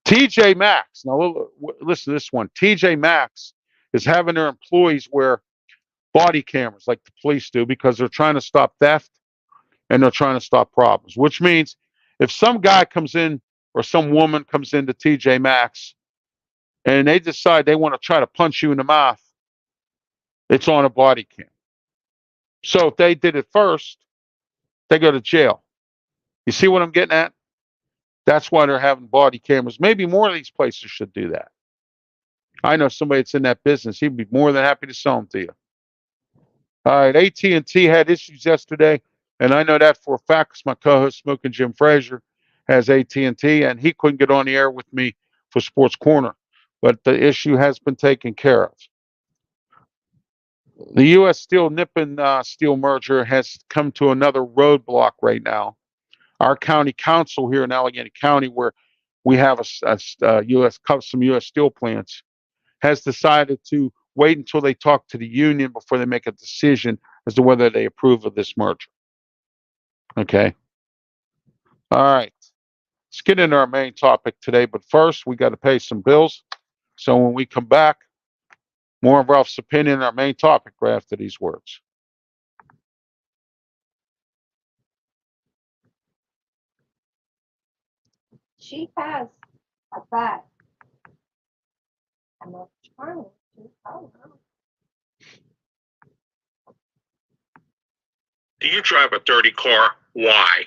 TJ Maxx. Now listen to this one. TJ Maxx is having their employees wear body cameras like the police do because they're trying to stop theft and they're trying to stop problems. Which means if some guy comes in or some woman comes into TJ Maxx and they decide they want to try to punch you in the mouth, it's on a body cam. So if they did it first, they go to jail. You see what I'm getting at? That's why they're having body cameras. Maybe more of these places should do that. I know somebody that's in that business. He'd be more than happy to sell them to you. All right, AT&T had issues yesterday, and I know that for a fact because my co-host, Smoking Jim Frazier, has AT&T, and he couldn't get on the air with me for Sports Corner. But the issue has been taken care of. The U.S. Steel Nippon Steel merger has come to another roadblock right now. Our county council here in Allegheny County, where we have some U.S. steel plants, has decided to wait until they talk to the union before they make a decision as to whether they approve of this merger. Okay. All right. Let's get into our main topic today. But first, we got to pay some bills. So when we come back, more of Ralph's opinion, our main topic right after these words. She has a bag. I'm not trying to. Oh, no. Do you drive a dirty car? Why?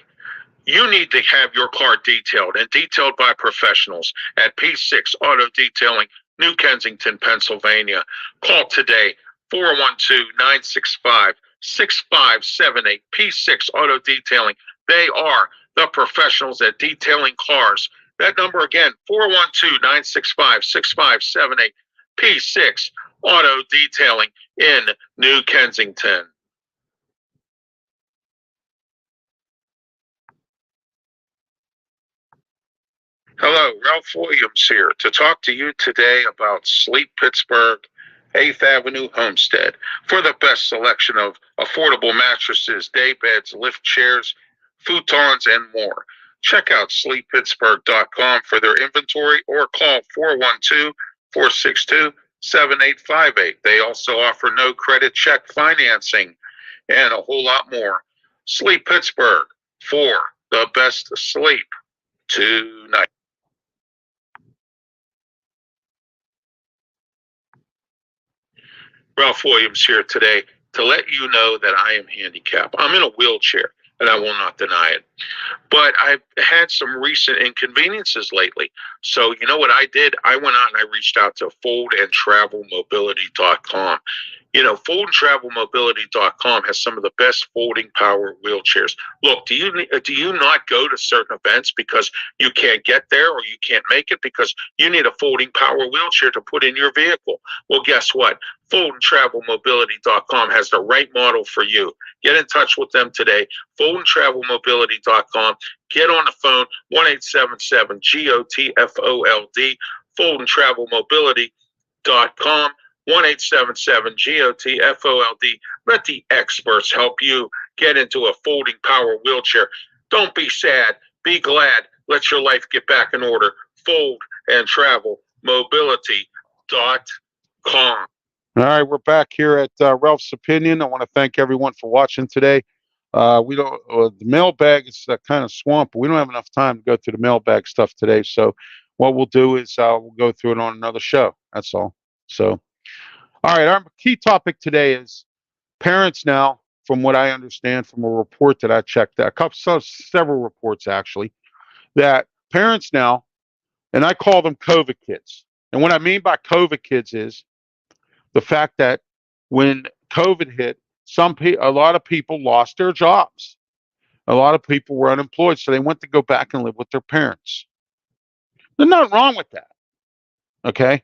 You need to have your car detailed and detailed by professionals at P6 Auto Detailing, New Kensington, Pennsylvania. Call today, 412-965-6578. P6 Auto Detailing. They are the professionals at detailing cars. That number again, 412-965-6578. P6 Auto Detailing in New Kensington. Hello, Ralph Williams here to talk to you today about Sleep Pittsburgh 8th Avenue Homestead for the best selection of affordable mattresses, day beds, lift chairs, futons, and more. Check out sleeppittsburgh.com for their inventory or call 412-462-7858. They also offer no credit check financing and a whole lot more. Sleep Pittsburgh for the best sleep tonight. Ralph Williams here today to let you know that I am handicapped. I'm in a wheelchair, and I will not deny it. But I've had some recent inconveniences lately. So you know what I did? I went out and I reached out to foldandtravelmobility.com. You know, foldandtravelmobility.com has some of the best folding power wheelchairs. Look, do you not go to certain events because you can't get there or you can't make it because you need a folding power wheelchair to put in your vehicle? Well, guess what? foldandtravelmobility.com has the right model for you. Get in touch with them today. foldandtravelmobility.com. Get on the phone, 1-877-GOTFOLD, foldandtravelmobility.com. 1-877-GOTFOLD. Let the experts help you get into a folding power wheelchair. Don't be sad. Be glad. Let your life get back in order. Foldandtravelmobility.com. All right, we're back here at Ralph's Opinion. I want to thank everyone for watching today. The mailbag is kind of swamped. We don't have enough time to go through the mailbag stuff today. So what we'll do is we'll go through it on another show. That's all. So. All right, our key topic today is parents now, from what I understand from a report that I checked, several reports actually, that parents now, and I call them COVID kids. And what I mean by COVID kids is the fact that when COVID hit, a lot of people lost their jobs. A lot of people were unemployed, so they went to go back and live with their parents. There's nothing wrong with that. Okay.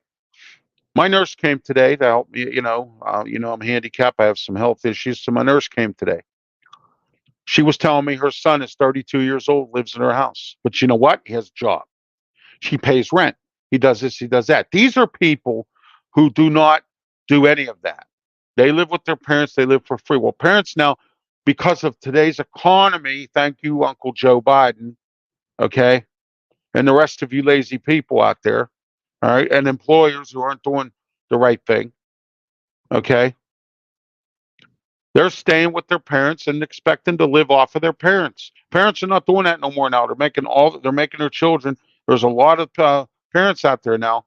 My nurse came today to help me. I'm handicapped. I have some health issues. So my nurse came today. She was telling me her son is 32 years old, lives in her house. But you know what? He has a job. She pays rent. He does this, he does that. These are people who do not do any of that. They live with their parents. They live for free. Well, parents now, because of today's economy, thank you, Uncle Joe Biden, okay, and the rest of you lazy people out there, all right, and employers who aren't doing the right thing, okay? They're staying with their parents and expecting to live off of their parents. Parents are not doing that no more now. They're making their children. There's a lot of parents out there now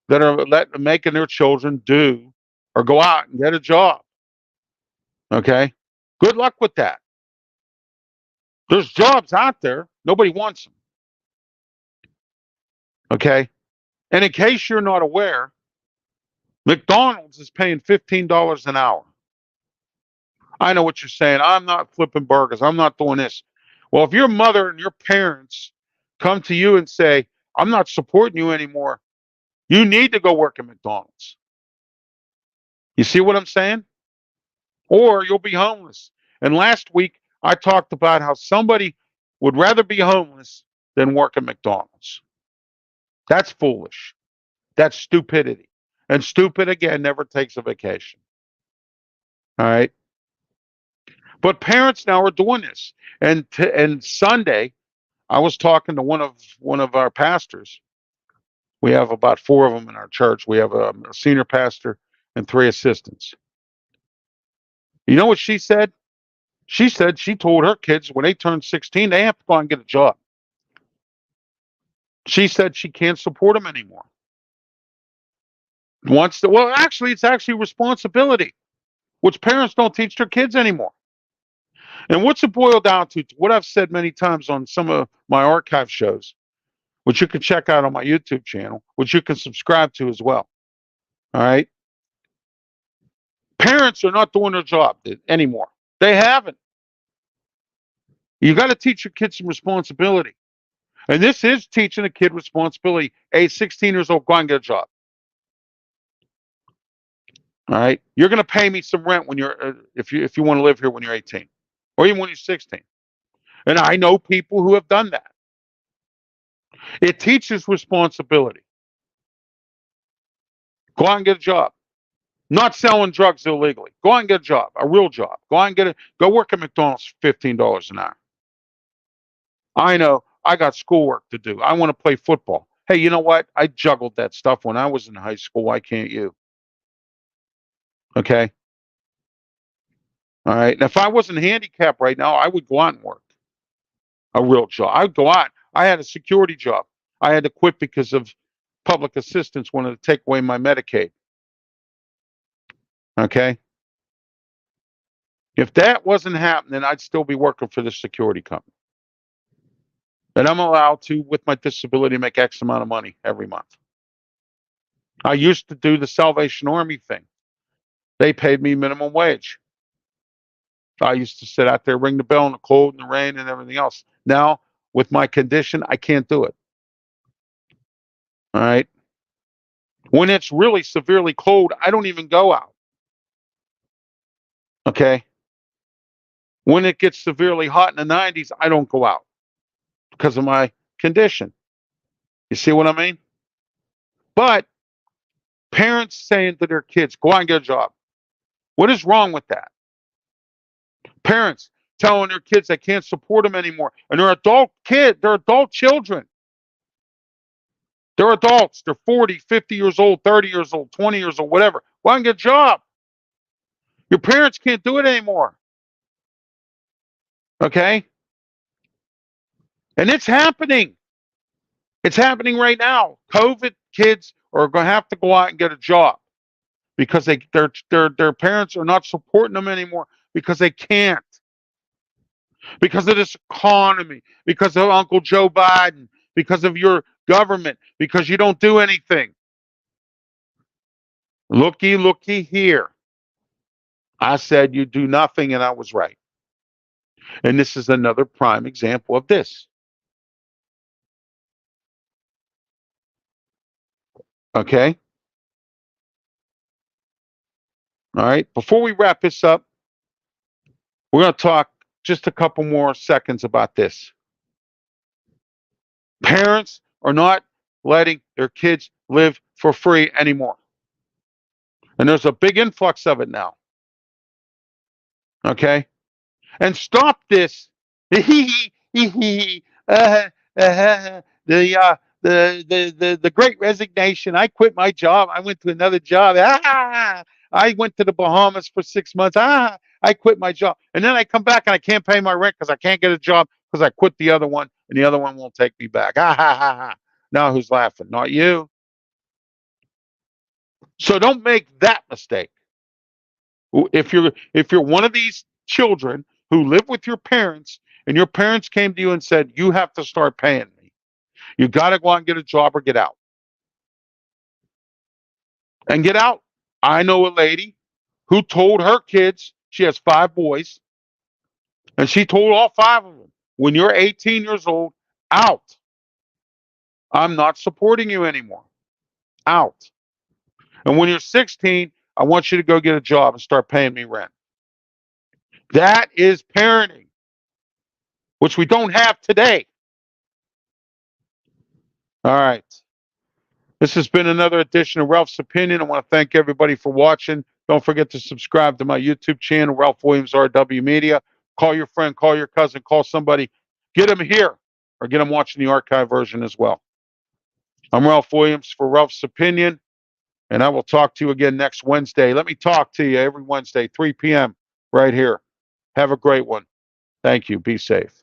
that are making their children do or go out and get a job. Okay? Good luck with that. There's jobs out there. Nobody wants them. Okay? And in case you're not aware, McDonald's is paying $15 an hour. I know what you're saying. I'm not flipping burgers. I'm not doing this. Well, if your mother and your parents come to you and say, I'm not supporting you anymore, you need to go work at McDonald's. You see what I'm saying? Or you'll be homeless. And last week, I talked about how somebody would rather be homeless than work at McDonald's. That's foolish. That's stupidity. And stupid, again, never takes a vacation. All right? But parents now are doing this. And Sunday, I was talking to one of our pastors. We have about 4 of them in our church. We have a senior pastor and 3 assistants. You know what she said? She said she told her kids when they turn 16, they have to go and get a job. She said she can't support them anymore. It's actually responsibility, which parents don't teach their kids anymore. And what's it boiled down to? What I've said many times on some of my archive shows, which you can check out on my YouTube channel, which you can subscribe to as well. All right. Parents are not doing their job anymore. They haven't. You got to teach your kids some responsibility. And this is teaching a kid responsibility. Age 16 years old, go and get a job. All right. You're going to pay me some rent when you're, if you want to live here when you're 18 or even when you're 16. And I know people who have done that. It teaches responsibility. Go out and get a job. Not selling drugs illegally. Go out and get a job, a real job. Go work at McDonald's for $15 an hour. I know I got schoolwork to do. I want to play football. Hey, you know what? I juggled that stuff when I was in high school. Why can't you? Okay. All right. And if I wasn't handicapped right now, I would go out and work a real job. I'd go out. I had a security job. I had to quit because of public assistance wanted to take away my Medicaid. Okay. If that wasn't happening, I'd still be working for the security company. And I'm allowed to, with my disability, make X amount of money every month. I used to do the Salvation Army thing. They paid me minimum wage. I used to sit out there, ring the bell in the cold and the rain and everything else. Now, with my condition, I can't do it. All right. When it's really severely cold, I don't even go out. Okay. When it gets severely hot in the 90s, I don't go out because of my condition. You see what I mean? But parents saying to their kids, go out and get a job. What is wrong with that? Parents telling their kids they can't support them anymore. And they're adult children. They're adults. They're 40, 50 years old, 30 years old, 20 years old, whatever. Go out and get a job. Your parents can't do it anymore. Okay? And it's happening. It's happening right now. COVID kids are going to have to go out and get a job because their parents are not supporting them anymore because they can't. Because of this economy, because of Uncle Joe Biden, because of your government, because you don't do anything. Looky here. I said you do nothing, and I was right. And this is another prime example of this. Okay? All right. Before we wrap this up, we're going to talk just a couple more seconds about this. Parents are not letting their kids live for free anymore. And there's a big influx of it now. Okay? And stop this. The the great resignation. I quit my job. I went to another job. I went to the Bahamas for 6 months. I quit my job. And then I come back and I can't pay my rent because I can't get a job because I quit the other one and the other one won't take me back. Now who's laughing? Not you. So don't make that mistake. If you're one of these children who live with your parents and your parents came to you and said, you have to start paying me. You got to go out and get a job or get out. And get out. I know a lady who told her kids, she has 5 boys, and she told all 5 of them, when you're 18 years old, out. I'm not supporting you anymore. Out. And when you're 16, I want you to go get a job and start paying me rent. That is parenting, which we don't have today. All right. This has been another edition of Ralph's Opinion. I want to thank everybody for watching. Don't forget to subscribe to my YouTube channel, Ralph Williams RW Media. Call your friend, call your cousin, call somebody. Get them here or get them watching the archive version as well. I'm Ralph Williams for Ralph's Opinion, and I will talk to you again next Wednesday. Let me talk to you every Wednesday, 3 p.m. right here. Have a great one. Thank you. Be safe.